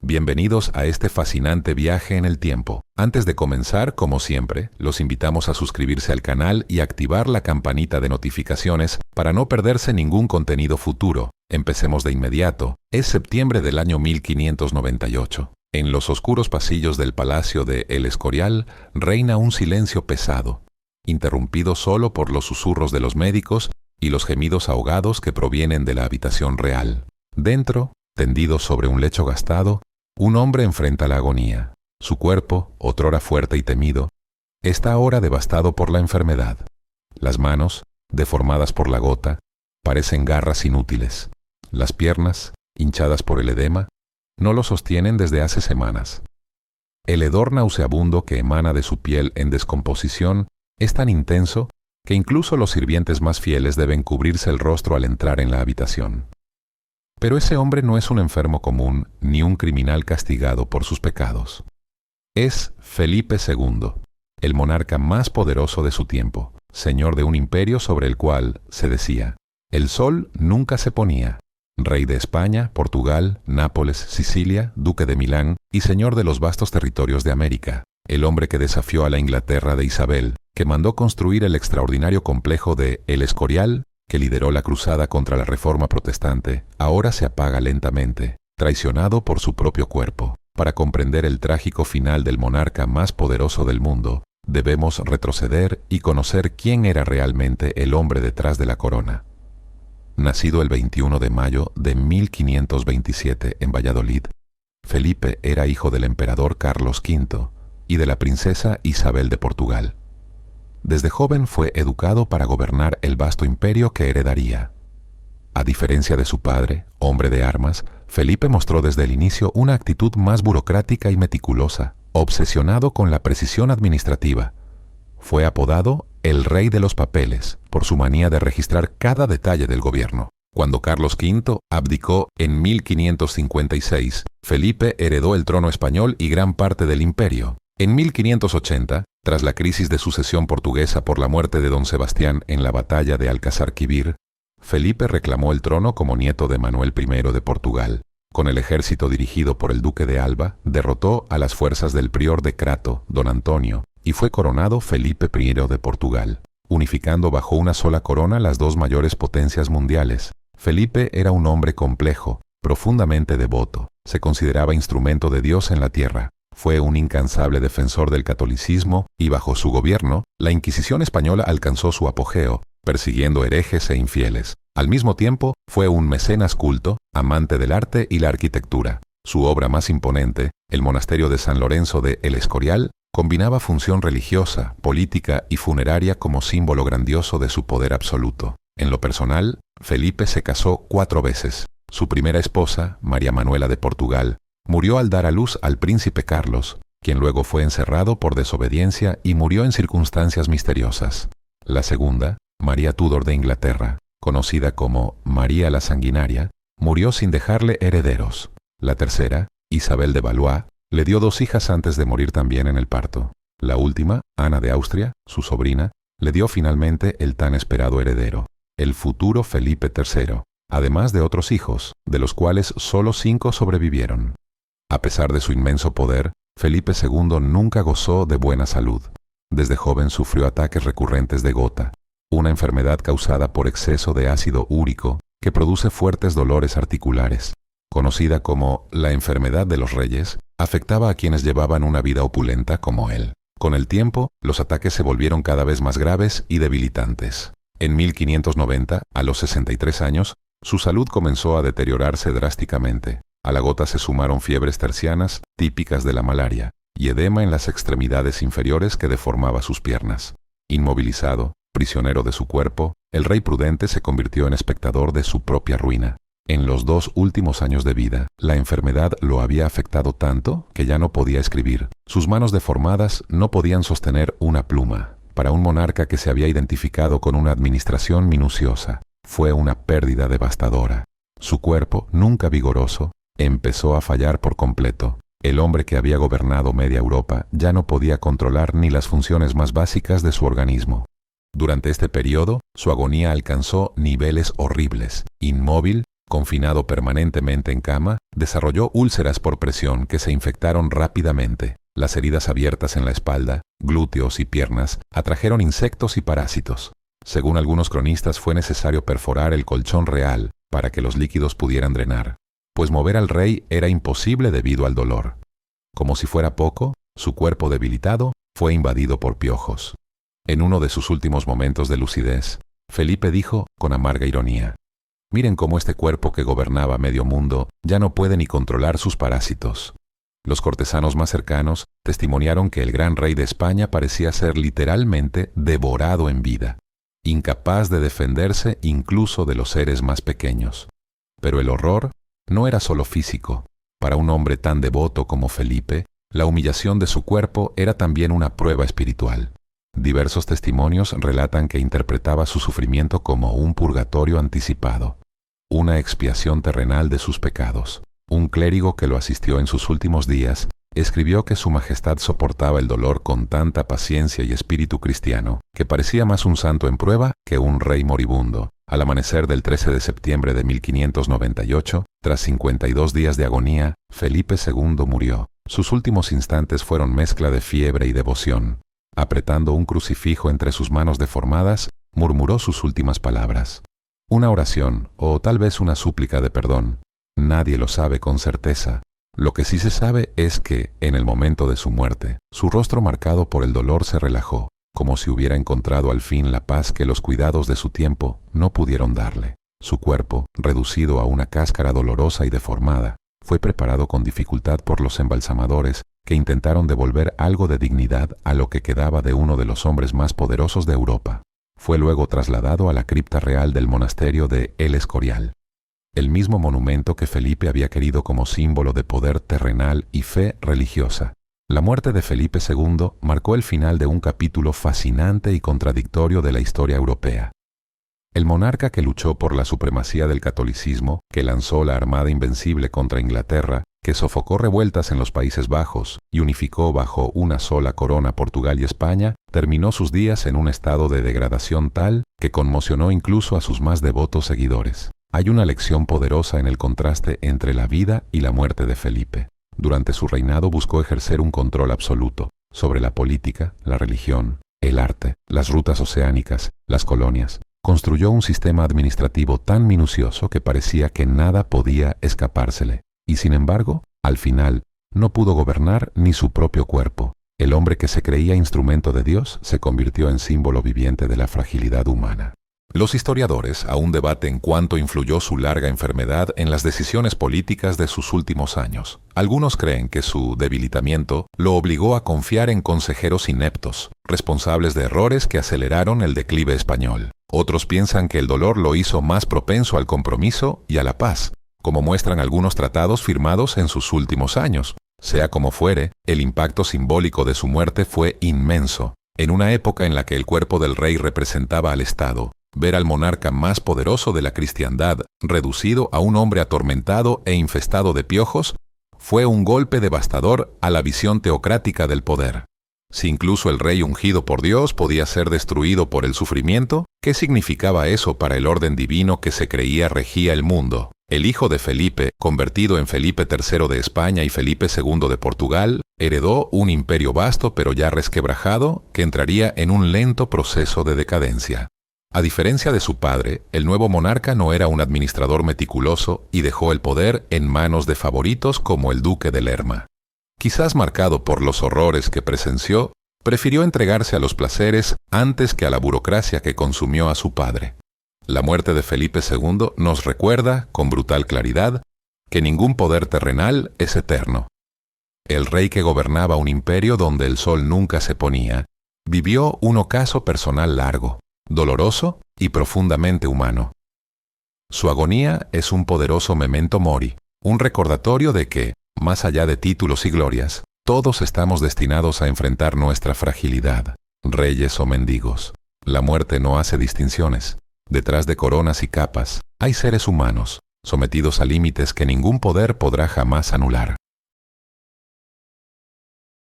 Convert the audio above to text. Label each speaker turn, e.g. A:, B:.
A: Bienvenidos a este fascinante viaje en el tiempo. Antes de comenzar, como siempre, los invitamos a suscribirse al canal y activar la campanita de notificaciones para no perderse ningún contenido futuro. Empecemos de inmediato. Es septiembre del año 1598. En los oscuros pasillos del Palacio de El Escorial reina un silencio pesado, interrumpido solo por los susurros de los médicos y los gemidos ahogados que provienen de la habitación real. Dentro, tendido sobre un lecho gastado, un hombre enfrenta la agonía. Su cuerpo, otrora fuerte y temido, está ahora devastado por la enfermedad. Las manos, deformadas por la gota, parecen garras inútiles. Las piernas, hinchadas por el edema, no lo sostienen desde hace semanas. El hedor nauseabundo que emana de su piel en descomposición es tan intenso que incluso los sirvientes más fieles deben cubrirse el rostro al entrar en la habitación. Pero ese hombre no es un enfermo común ni un criminal castigado por sus pecados. Es Felipe II, el monarca más poderoso de su tiempo, señor de un imperio sobre el cual, se decía, el sol nunca se ponía. Rey de España, Portugal, Nápoles, Sicilia, duque de Milán y señor de los vastos territorios de América. El hombre que desafió a la Inglaterra de Isabel, que mandó construir el extraordinario complejo de El Escorial, que lideró la cruzada contra la Reforma protestante, ahora se apaga lentamente, traicionado por su propio cuerpo. Para comprender el trágico final del monarca más poderoso del mundo, debemos retroceder y conocer quién era realmente el hombre detrás de la corona. Nacido el 21 de mayo de 1527 en Valladolid, Felipe era hijo del emperador Carlos V y de la princesa Isabel de Portugal. Desde joven fue educado para gobernar el vasto imperio que heredaría. A diferencia de su padre, hombre de armas, Felipe mostró desde el inicio una actitud más burocrática y meticulosa, obsesionado con la precisión administrativa. Fue apodado el Rey de los Papeles por su manía de registrar cada detalle del gobierno. Cuando Carlos V abdicó en 1556, Felipe heredó el trono español y gran parte del imperio. En 1580, tras la crisis de sucesión portuguesa por la muerte de don Sebastián en la batalla de Alcázar-Quibir, Felipe reclamó el trono como nieto de Manuel I de Portugal. Con el ejército dirigido por el duque de Alba, derrotó a las fuerzas del prior de Crato, don Antonio, y fue coronado Felipe I de Portugal, unificando bajo una sola corona las dos mayores potencias mundiales. Felipe era un hombre complejo, profundamente devoto, se consideraba instrumento de Dios en la tierra. Fue un incansable defensor del catolicismo y bajo su gobierno, la Inquisición española alcanzó su apogeo, persiguiendo herejes e infieles. Al mismo tiempo, fue un mecenas culto, amante del arte y la arquitectura. Su obra más imponente, el monasterio de San Lorenzo de El Escorial, combinaba función religiosa, política y funeraria como símbolo grandioso de su poder absoluto. En lo personal, Felipe se casó 4 veces. Su primera esposa, María Manuela de Portugal, murió al dar a luz al príncipe Carlos, quien luego fue encerrado por desobediencia y murió en circunstancias misteriosas. La segunda, María Tudor de Inglaterra, conocida como María la Sanguinaria, murió sin dejarle herederos. La tercera, Isabel de Valois, le dio 2 hijas antes de morir también en el parto. La última, Ana de Austria, su sobrina, le dio finalmente el tan esperado heredero, el futuro Felipe III, además de otros hijos, de los cuales solo 5 sobrevivieron. A pesar de su inmenso poder, Felipe II nunca gozó de buena salud. Desde joven sufrió ataques recurrentes de gota, una enfermedad causada por exceso de ácido úrico que produce fuertes dolores articulares. Conocida como la enfermedad de los reyes, afectaba a quienes llevaban una vida opulenta como él. Con el tiempo, los ataques se volvieron cada vez más graves y debilitantes. En 1590, a los 63 años, su salud comenzó a deteriorarse drásticamente. A la gota se sumaron fiebres tercianas, típicas de la malaria, y edema en las extremidades inferiores que deformaba sus piernas. Inmovilizado, prisionero de su cuerpo, el rey prudente se convirtió en espectador de su propia ruina. En los 2 últimos años de vida, la enfermedad lo había afectado tanto que ya no podía escribir. Sus manos deformadas no podían sostener una pluma. Para un monarca que se había identificado con una administración minuciosa, fue una pérdida devastadora. Su cuerpo, nunca vigoroso, empezó a fallar por completo. El hombre que había gobernado media Europa ya no podía controlar ni las funciones más básicas de su organismo. Durante este periodo, su agonía alcanzó niveles horribles. Inmóvil, Confinado permanentemente en cama, desarrolló úlceras por presión que se infectaron rápidamente. Las heridas abiertas en la espalda, glúteos y piernas atrajeron insectos y parásitos. Según algunos cronistas, fue necesario perforar el colchón real para que los líquidos pudieran drenar, pues mover al rey era imposible debido al dolor. Como si fuera poco, su cuerpo debilitado fue invadido por piojos. En uno de sus últimos momentos de lucidez, Felipe dijo con amarga ironía: «Miren cómo este cuerpo que gobernaba medio mundo ya no puede ni controlar sus parásitos». Los cortesanos más cercanos testimoniaron que el gran rey de España parecía ser literalmente devorado en vida, incapaz de defenderse incluso de los seres más pequeños. Pero el horror no era solo físico. Para un hombre tan devoto como Felipe, la humillación de su cuerpo era también una prueba espiritual. Diversos testimonios relatan que interpretaba su sufrimiento como un purgatorio anticipado, una expiación terrenal de sus pecados. Un clérigo que lo asistió en sus últimos días escribió que su majestad soportaba el dolor con tanta paciencia y espíritu cristiano, que parecía más un santo en prueba que un rey moribundo. Al amanecer del 13 de septiembre de 1598, tras 52 días de agonía, Felipe II murió. Sus últimos instantes fueron mezcla de fiebre y devoción. Apretando un crucifijo entre sus manos deformadas, murmuró sus últimas palabras. Una oración, o tal vez una súplica de perdón. Nadie lo sabe con certeza. Lo que sí se sabe es que, en el momento de su muerte, su rostro marcado por el dolor se relajó, como si hubiera encontrado al fin la paz que los cuidados de su tiempo no pudieron darle. Su cuerpo, reducido a una cáscara dolorosa y deformada, fue preparado con dificultad por los embalsamadores que intentaron devolver algo de dignidad a lo que quedaba de uno de los hombres más poderosos de Europa. Fue luego trasladado a la cripta real del monasterio de El Escorial, el mismo monumento que Felipe había querido como símbolo de poder terrenal y fe religiosa. La muerte de Felipe II marcó el final de un capítulo fascinante y contradictorio de la historia europea. El monarca que luchó por la supremacía del catolicismo, que lanzó la Armada Invencible contra Inglaterra, que sofocó revueltas en los Países Bajos y unificó bajo una sola corona Portugal y España, terminó sus días en un estado de degradación tal que conmocionó incluso a sus más devotos seguidores. Hay una lección poderosa en el contraste entre la vida y la muerte de Felipe. Durante su reinado buscó ejercer un control absoluto sobre la política, la religión, el arte, las rutas oceánicas, las colonias. Construyó un sistema administrativo tan minucioso que parecía que nada podía escapársele. Y sin embargo, al final, no pudo gobernar ni su propio cuerpo. El hombre que se creía instrumento de Dios se convirtió en símbolo viviente de la fragilidad humana. Los historiadores aún debaten cuánto influyó su larga enfermedad en las decisiones políticas de sus últimos años. Algunos creen que su debilitamiento lo obligó a confiar en consejeros ineptos, responsables de errores que aceleraron el declive español. Otros piensan que el dolor lo hizo más propenso al compromiso y a la paz, como muestran algunos tratados firmados en sus últimos años. Sea como fuere, el impacto simbólico de su muerte fue inmenso. En una época en la que el cuerpo del rey representaba al Estado, ver al monarca más poderoso de la cristiandad reducido a un hombre atormentado e infestado de piojos fue un golpe devastador a la visión teocrática del poder. Si incluso el rey ungido por Dios podía ser destruido por el sufrimiento, ¿qué significaba eso para el orden divino que se creía regía el mundo? El hijo de Felipe, convertido en Felipe III de España y Felipe II de Portugal, heredó un imperio vasto pero ya resquebrajado que entraría en un lento proceso de decadencia. A diferencia de su padre, el nuevo monarca no era un administrador meticuloso y dejó el poder en manos de favoritos como el duque de Lerma. Quizás marcado por los horrores que presenció, prefirió entregarse a los placeres antes que a la burocracia que consumió a su padre. La muerte de Felipe II nos recuerda, con brutal claridad, que ningún poder terrenal es eterno. El rey que gobernaba un imperio donde el sol nunca se ponía, vivió un ocaso personal largo, doloroso y profundamente humano. Su agonía es un poderoso memento mori, un recordatorio de que, más allá de títulos y glorias, todos estamos destinados a enfrentar nuestra fragilidad, reyes o mendigos. La muerte no hace distinciones. Detrás de coronas y capas, hay seres humanos, sometidos a límites que ningún poder podrá jamás anular.